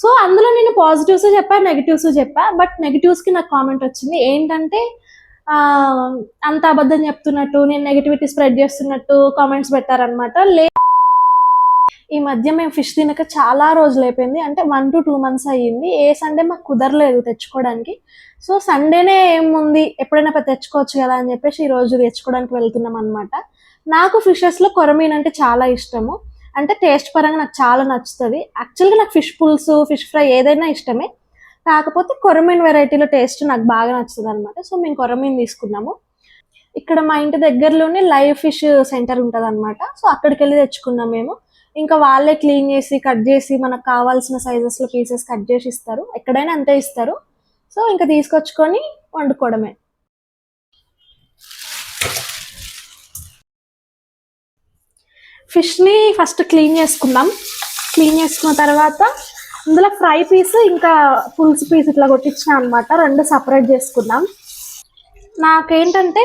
So అందులో నేను positives చెప్పా, నెగిటివ్స్ చెప్పా. బట్ నెగిటివ్స్కి నాకు కామెంట్ వచ్చింది ఏంటంటే అంత అబద్ధం చెప్తున్నట్టు, నేను నెగిటివిటీ స్ప్రెడ్ చేస్తున్నట్టు కామెంట్స్ పెట్టారనమాట. ఈ మధ్య మేము ఫిష్ తినక చాలా రోజులు అయిపోయింది, అంటే 1 to 2 months అయ్యింది. ఏ సండే మాకు కుదరలేదు తెచ్చుకోవడానికి. సో సండేనే ఏముంది, ఎప్పుడైనా తెచ్చుకోవచ్చు కదా అని చెప్పేసి ఈ రోజు తెచ్చుకోవడానికి వెళ్తున్నాం అనమాట. నాకు ఫిషెస్లో కొరమీన్ అంటే చాలా ఇష్టము. అంటే టేస్ట్ పరంగా నాకు చాలా నచ్చుతుంది. యాక్చువల్గా నాకు ఫిష్ పులుసు, ఫిష్ ఫ్రై ఏదైనా ఇష్టమే. కాకపోతే కొరమీన్ వెరైటీలో టేస్ట్ నాకు బాగా నచ్చుతుంది అనమాట. సో మేము కొరమీన్ తీసుకున్నాము. ఇక్కడ మా ఇంటి దగ్గరలోనే లైవ్ ఫిష్ సెంటర్ ఉంటుంది అనమాట. సో అక్కడికి వెళ్ళి తెచ్చుకున్నాం మేము. ఇంకా వాళ్ళే క్లీన్ చేసి కట్ చేసి మనకు కావాల్సిన సైజెస్లో పీసెస్ కట్ చేసి ఇస్తారు. ఎక్కడైనా అంతే ఇస్తారు. సో ఇంకా తీసుకొచ్చుకొని వండుకోవడమే. ఫిష్ని ఫస్ట్ క్లీన్ చేసుకుందాం. క్లీన్ చేసుకున్న తర్వాత ఇందులో ఫ్రై పీస్ ఇంకా పులుసు పీస్ ఇట్లా కొట్టించిన అనమాట. 2 సపరేట్ చేసుకుందాం. నాకేంటంటే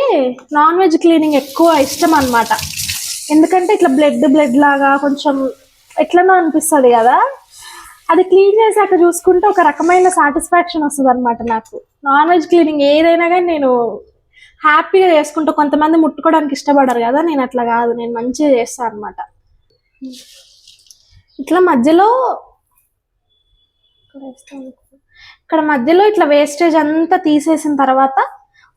నాన్ వెజ్ క్లీనింగ్ ఎక్కువ ఇష్టం అనమాట. ఎందుకంటే ఇట్లా బ్లడ్ లాగా కొంచెం ఎట్లనో అనిపిస్తుంది కదా, అది క్లీన్ చేసాక చూసుకుంటే ఒక రకమైన సాటిస్ఫాక్షన్ వస్తుంది అనమాట. నాకు నాన్ వెజ్ క్లీనింగ్ ఏదైనా కానీ నేను హ్యాపీగా చేసుకుంటూ, కొంతమంది ముట్టుకోవడానికి ఇష్టపడరు కదా, నేను అట్లా కాదు, నేను మంచిగా చేస్తాను అనమాట. ఇట్లా మధ్యలో ఇక్కడ మధ్యలో ఇట్లా వేస్టేజ్ అంతా తీసేసిన తర్వాత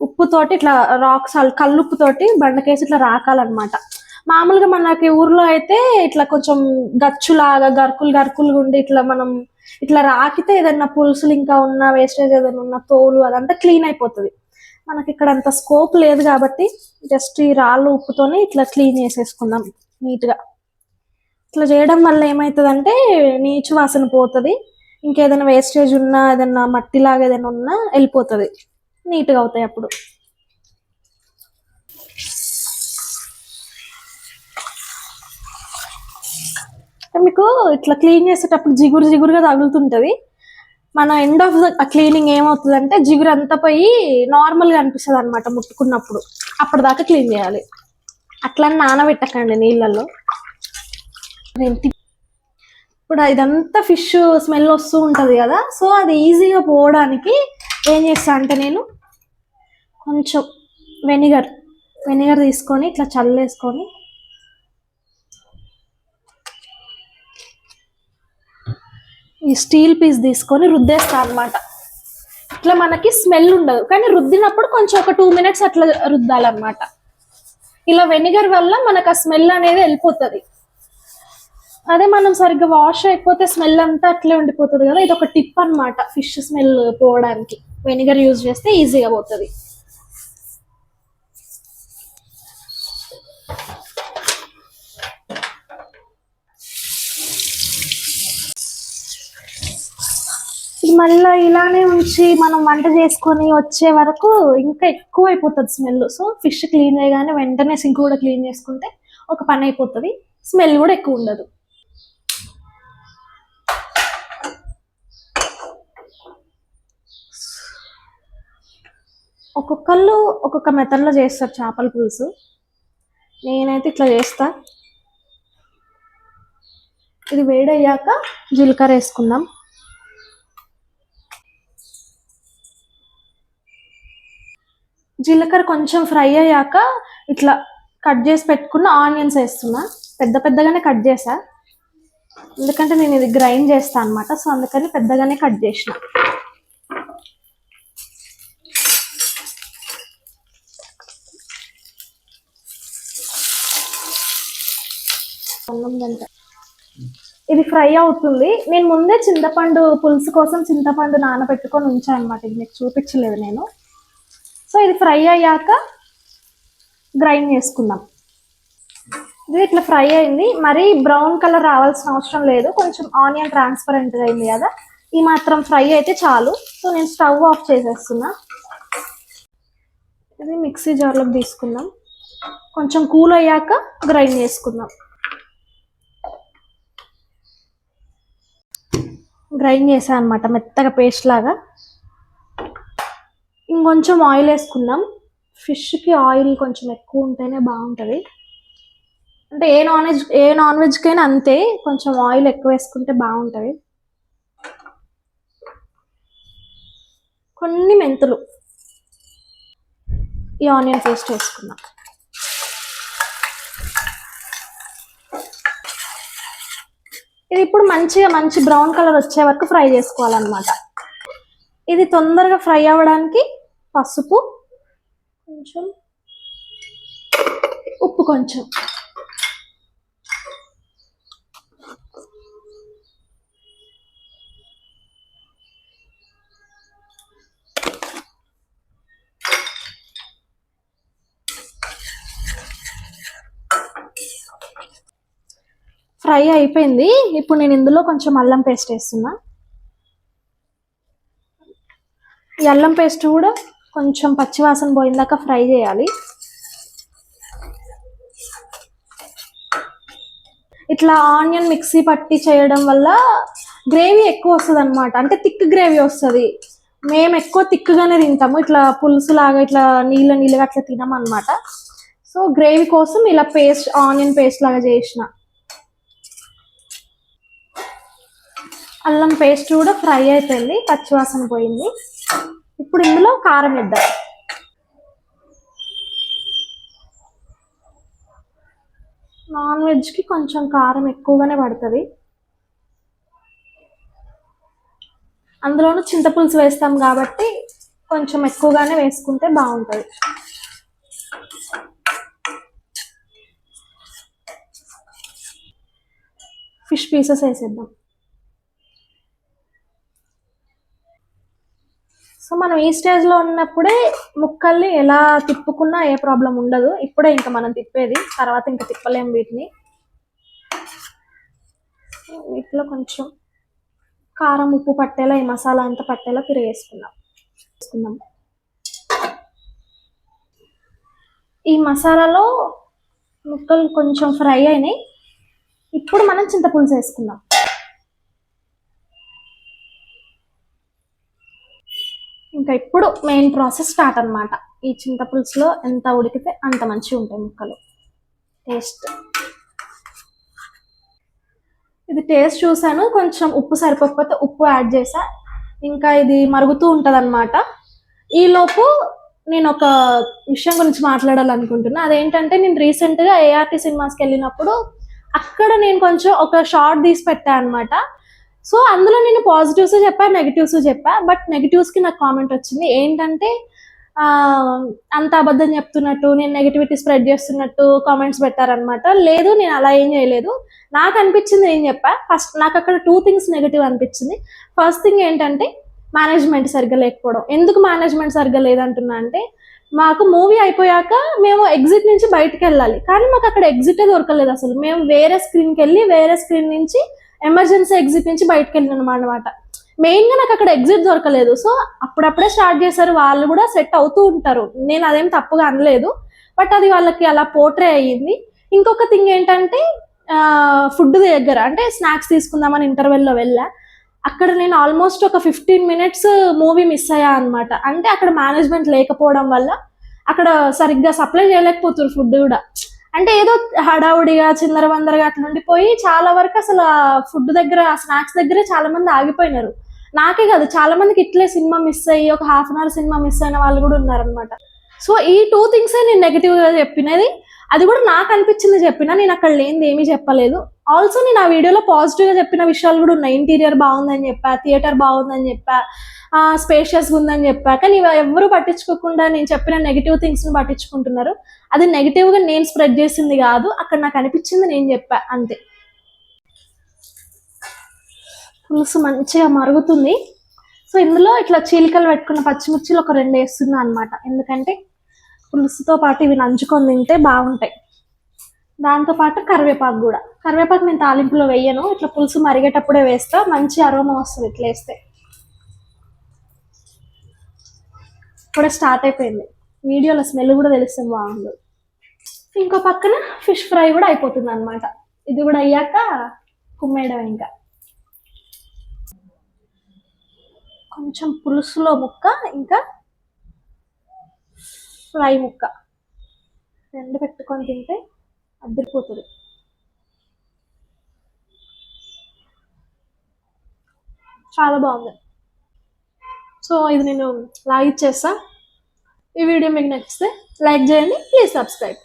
ఉప్పుతోటి ఇట్లా రాక్ సాల్ట్, కల్లుప్పుతోటి బండకేసి ఇట్లా రాకాలన్నమాట. మామూలుగా మనకి ఊర్లో అయితే ఇట్లా కొంచెం గచ్చులాగా గరుకులు ఉండి ఇట్లా మనం ఇట్లా రాకితే ఏదైనా పులుసులు ఇంకా ఉన్న వేస్టేజ్ ఏదైనా ఉన్న తోలు అదంతా క్లీన్ అయిపోతుంది. మనకి ఇక్కడ అంత స్కోప్ లేదు కాబట్టి జస్ట్ ఈ రాళ్ళు ఉప్పుతోనే ఇట్లా క్లీన్ చేసేసుకుందాం నీట్గా. ఇట్లా చేయడం వల్ల ఏమవుతుందంటే నీచు వాసన పోతుంది, ఇంకేదైనా వేస్టేజ్ ఉన్నా ఏదైనా మట్టిలాగా ఏదైనా ఉన్నా వెళ్ళిపోతుంది, నీట్గా అవుతాయి అప్పుడు. మీకు ఇట్లా క్లీన్ చేసేటప్పుడు జిగురుగా తగులుతుంటుంది. మన ఎండ్ ఆఫ్ ద క్లీనింగ్ ఏమవుతుందంటే జిగురు అంతా పోయి నార్మల్గా అనిపిస్తుంది అనమాట ముట్టుకున్నప్పుడు. అప్పటిదాకా క్లీన్ చేయాలి. అట్లా నానబెట్టకండి నీళ్ళల్లో. ఇప్పుడు ఇదంతా ఫిష్ స్మెల్ వస్తూ ఉంటుంది కదా, సో అది ఈజీగా పోవడానికి ఏం చేస్తా అంటే నేను కొంచెం వెనిగర్ తీసుకొని ఇట్లా చల్లేసుకొని ఈ స్టీల్ పీస్ తీసుకొని రుద్దేస్తా అనమాట. ఇట్లా మనకి స్మెల్ ఉండదు, కానీ రుద్దినప్పుడు కొంచెం ఒక 2 minutes అట్లా రుద్దాలన్నమాట. ఇలా వెనిగర్ వల్ల మనకు ఆ స్మెల్ అనేది వెళ్ళిపోతుంది. అదే మనం సరిగ్గా వాష్ అయిపోతే స్మెల్ అంతా అట్లే ఉండిపోతుంది కదా. ఇది ఒక టిప్ అనమాట, ఫిష్ స్మెల్ పోవడానికి వెనిగర్ యూజ్ చేస్తే ఈజీగా పోతుంది. మళ్ళీ ఇలానే ఉంచి మనం వంట చేసుకొని వచ్చే వరకు ఇంకా ఎక్కువ అయిపోతుంది స్మెల్. సో ఫిష్ క్లీన్ చేయగానే వెంటనే సింక్ కూడా క్లీన్ చేసుకుంటే ఒక పని అయిపోతుంది, స్మెల్ కూడా ఎక్కువ ఉండదు. ఒక్కొక్కళ్ళు ఒక్కొక్క మెథడ్లో చేస్తారు చేపల పులుసు. నేనైతే ఇట్లా చేస్తా. ఇది వేడయ్యాక జీలకర్ర వేసుకుందాం. జీలకర్ర కొంచెం ఫ్రై అయ్యాక ఇట్లా కట్ చేసి పెట్టుకున్న ఆనియన్స్ వేస్తున్నా. పెద్దగానే కట్ చేసా, ఎందుకంటే నేను ఇది గ్రైండ్ చేస్తాను అనమాట. సో అందుకని పెద్దగానే కట్ చేసిన. ఇది ఫ్రై అవుతుంది. నేను ముందే చింతపండు పులుసు కోసం చింతపండు నానబెట్టుకొని ఉంచాను అనమాట. ఇది మీకు చూపించలేదు నేను. సో ఇది ఫ్రై అయ్యాక గ్రైండ్ చేసుకుందాం. ఇది ఇట్లా ఫ్రై అయింది, మరీ బ్రౌన్ కలర్ రావాల్సిన అవసరం లేదు. కొంచెం ఆనియన్ ట్రాన్స్పరెంట్గా అయింది కదా, ఈ మాత్రం ఫ్రై అయితే చాలు. సో నేను స్టవ్ ఆఫ్ చేసేస్తున్నా. ఇది మిక్సీ జార్లోకి తీసుకుందాం. కొంచెం కూల్ అయ్యాక గ్రైండ్ చేసుకుందాం. గ్రైండ్ చేసాను అనమాట మెత్తగా పేస్ట్ లాగా. ఇంకొంచెం ఆయిల్ వేసుకుందాం. ఫిష్కి ఆయిల్ కొంచెం ఎక్కువ ఉంటేనే బాగుంటుంది. అంటే ఏ నాన్ వెజ్కైనా అంతే, కొంచెం ఆయిల్ ఎక్కువ వేసుకుంటే బాగుంటుంది. కొన్ని మెంతులు, ఈ ఆనియన్ పేస్ట్ వేసుకున్నాం. ఇది ఇప్పుడు మంచి బ్రౌన్ కలర్ వచ్చే వరకు ఫ్రై చేసుకోవాలన్నమాట. ఇది తొందరగా ఫ్రై అవ్వడానికి పసుపు కొంచెం, ఉప్పు కొంచెం, ఫ్రై అయిపోయింది. ఇప్పుడు నేను ఇందులో కొంచెం అల్లం పేస్ట్ వేస్తున్నా. ఈ అల్లం పేస్ట్ కూడా కొంచెం పచ్చివాసన పోయిందాక ఫ్రై చేయాలి. ఇట్లా ఆనియన్ మిక్సీ పట్టి చేయడం వల్ల గ్రేవీ ఎక్కువ వస్తుంది అనమాట, అంటే థిక్ గ్రేవీ వస్తుంది. మేము ఎక్కువ థిక్గానే తింటాము, ఇట్లా పులుసు లాగా ఇట్లా నీళ్ళగా అట్లా తినము అనమాట. సో గ్రేవీ కోసం ఇలా పేస్ట్, ఆనియన్ పేస్ట్ లాగా చేసిన. అల్లం పేస్ట్ కూడా ఫ్రై అయిపోయింది, పచ్చివాసన పోయింది. ఇప్పుడు ఇందులో కారం వేద్దాం. నాన్ వెజ్కి కొంచెం కారం ఎక్కువగానే పడుతుంది. అందులోనూ చింతపులుసు వేస్తాం కాబట్టి కొంచెం ఎక్కువగానే వేసుకుంటే బాగుంటుంది. ఫిష్ పీసెస్ వేసేద్దాం. సో మనం ఈ స్టేజ్లో ఉన్నప్పుడే ముక్కల్ని ఎలా తిప్పుకున్నా ఏ ప్రాబ్లం ఉండదు. ఇప్పుడే ఇంకా మనం తిప్పేది, తర్వాత ఇంకా తిప్పలేము వీటిని. వీటిలో కొంచెం కారం, ఉప్పు పట్టేలా, ఈ మసాలా అంతా పట్టేలా తిరిగేసుకుందాం. ఈ మసాలాలో ముక్కలు కొంచెం ఫ్రై అయినాయి. ఇప్పుడు మనం చింతపులుసు వేసుకుందాం. ఇంకా ఇప్పుడు మెయిన్ ప్రాసెస్ స్టార్ట్ అనమాట. ఈ చింతపులుసులో ఎంత ఉడికితే అంత మంచిగా ఉంటాయి ముక్కలు. ఇది టేస్ట్ చూసాను, కొంచెం ఉప్పు సరిపోకపోతే ఉప్పు యాడ్ చేసా. ఇంకా ఇది మరుగుతూ ఉంటుంది అనమాట. ఈలోపు నేను ఒక విషయం గురించి మాట్లాడాలనుకుంటున్నా. అదేంటంటే, నేను రీసెంట్గా ఏఆర్టీ సినిమాస్కి వెళ్ళినప్పుడు అక్కడ నేను కొంచెం ఒక షార్ట్ తీసి పెట్టా అనమాట. సో అందులో నేను పాజిటివ్స్ చెప్పా, నెగిటివ్స్ చెప్పా. బట్ నెగిటివ్స్కి నాకు కామెంట్ వచ్చింది. ఏంటంటే అంత అబద్ధం చెప్తున్నట్టు, నేను నెగిటివిటీ స్ప్రెడ్ చేస్తున్నట్టు కామెంట్స్ పెట్టారనమాట. లేదు, నేను అలా ఏం చేయలేదు. నాకు అనిపించింది నేను చెప్పా. ఫస్ట్ నాకు అక్కడ 2 things నెగిటివ్ అనిపించింది. ఫస్ట్ థింగ్ ఏంటంటే మేనేజ్మెంట్ సరిగ్గా లేకపోవడం. ఎందుకు మేనేజ్మెంట్ సరిగ్గా లేదంటున్నా అంటే, మాకు మూవీ అయిపోయాక మేము ఎగ్జిట్ నుంచి బయటకు వెళ్ళాలి, కానీ మాకు అక్కడ ఎగ్జిటే దొరకలేదు అసలు. మేము వేరే స్క్రీన్కి వెళ్ళి వేరే స్క్రీన్ నుంచి ఎమర్జెన్సీ ఎగ్జిట్ నుంచి బయటకు వెళ్ళినాం అనమాట. మెయిన్గా నాకు అక్కడ ఎగ్జిట్ దొరకలేదు. సో అప్పుడప్పుడే స్టార్ట్ చేశారు, వాళ్ళు కూడా సెట్ అవుతూ ఉంటారు, నేను అదేం తప్పుగా అనలేదు. బట్ అది వాళ్ళకి అలా పోర్ట్రే అయ్యింది. ఇంకొక థింగ్ ఏంటంటే, ఫుడ్ దగ్గర అంటే స్నాక్స్ తీసుకుందామని ఇంటర్వెల్లో వెళ్ళా. అక్కడ నేను ఆల్మోస్ట్ ఒక 15 minutes మూవీ మిస్ అయ్యా అనమాట. అంటే అక్కడ మేనేజ్మెంట్ లేకపోవడం వల్ల అక్కడ సరిగ్గా సప్లై చేయలేకపోతున్నారు ఫుడ్ కూడా. అంటే ఏదో హడావుడిగా చిందరవందరగా అట్లా ఉండిపోయి చాలా వరకు అసలు ఫుడ్ దగ్గర, స్నాక్స్ దగ్గరే చాలా మంది ఆగిపోయినారు. నాకే కాదు, చాలా మందికి ఇట్లే సినిమా మిస్ అయ్యి ఒక 1/2 hour సినిమా మిస్ అయిన వాళ్ళు కూడా ఉన్నారనమాట. సో ఈ 2 things నేను నెగిటివ్గా చెప్పినది. అది కూడా నాకు అనిపించింది చెప్పిన, నేను అక్కడ లేనిది ఏమీ చెప్పలేదు. ఆల్సో నేను ఆ వీడియోలో పాజిటివ్గా చెప్పిన విషయాలు కూడా ఉన్నాయి. ఇంటీరియర్ బాగుందని చెప్పా, థియేటర్ బాగుందని చెప్పా, స్పేషియస్గా ఉందని చెప్పా. కానీ ఎవరు పట్టించుకోకుండా నేను చెప్పిన నెగిటివ్ థింగ్స్ని పట్టించుకుంటున్నారు. అది నెగిటివ్గా నేను స్ప్రెడ్ చేసింది కాదు, అక్కడ నాకు అనిపించింది నేను చెప్పా అంతే. పులుసు మంచిగా మరుగుతుంది. సో ఇందులో ఇట్లా చీలికలు పెట్టుకున్న పచ్చిమిర్చిలు ఒక 2 వేస్తున్నా అనమాట. ఎందుకంటే పులుసుతో పాటు ఇవి నంచుకొని తింటే బాగుంటాయి. దాంతోపాటు కరివేపాకు కూడా. కరివేపాకు నేను తాలింపులో వేయను, ఇట్లా పులుసు మరిగేటప్పుడే వేస్తా, మంచి అరోమా వస్తుంది ఇట్లా వేస్తే. ఇప్పుడే స్టార్ట్ అయిపోయింది, వీడియోలో స్మెల్ కూడా తెలుస్తుంది బాగుంది. ఇంకో పక్కన ఫిష్ ఫ్రై కూడా అయిపోతుంది అనమాట. ఇది కూడా అయ్యాక కుమ్మేయడం. ఇంకా కొంచెం పులుసులో ముక్క, ఇంకా ఫ్రై ముక్క 2 పెట్టుకొని తింటే అద్దరిపోతుంది. చాలా బాగుంది. సో ఇది నేను లాగిచ్చేస్తా. ఈ వీడియో మీకు నచ్చితే లైక్ చేయండి, ప్లీజ్ సబ్స్క్రైబ్.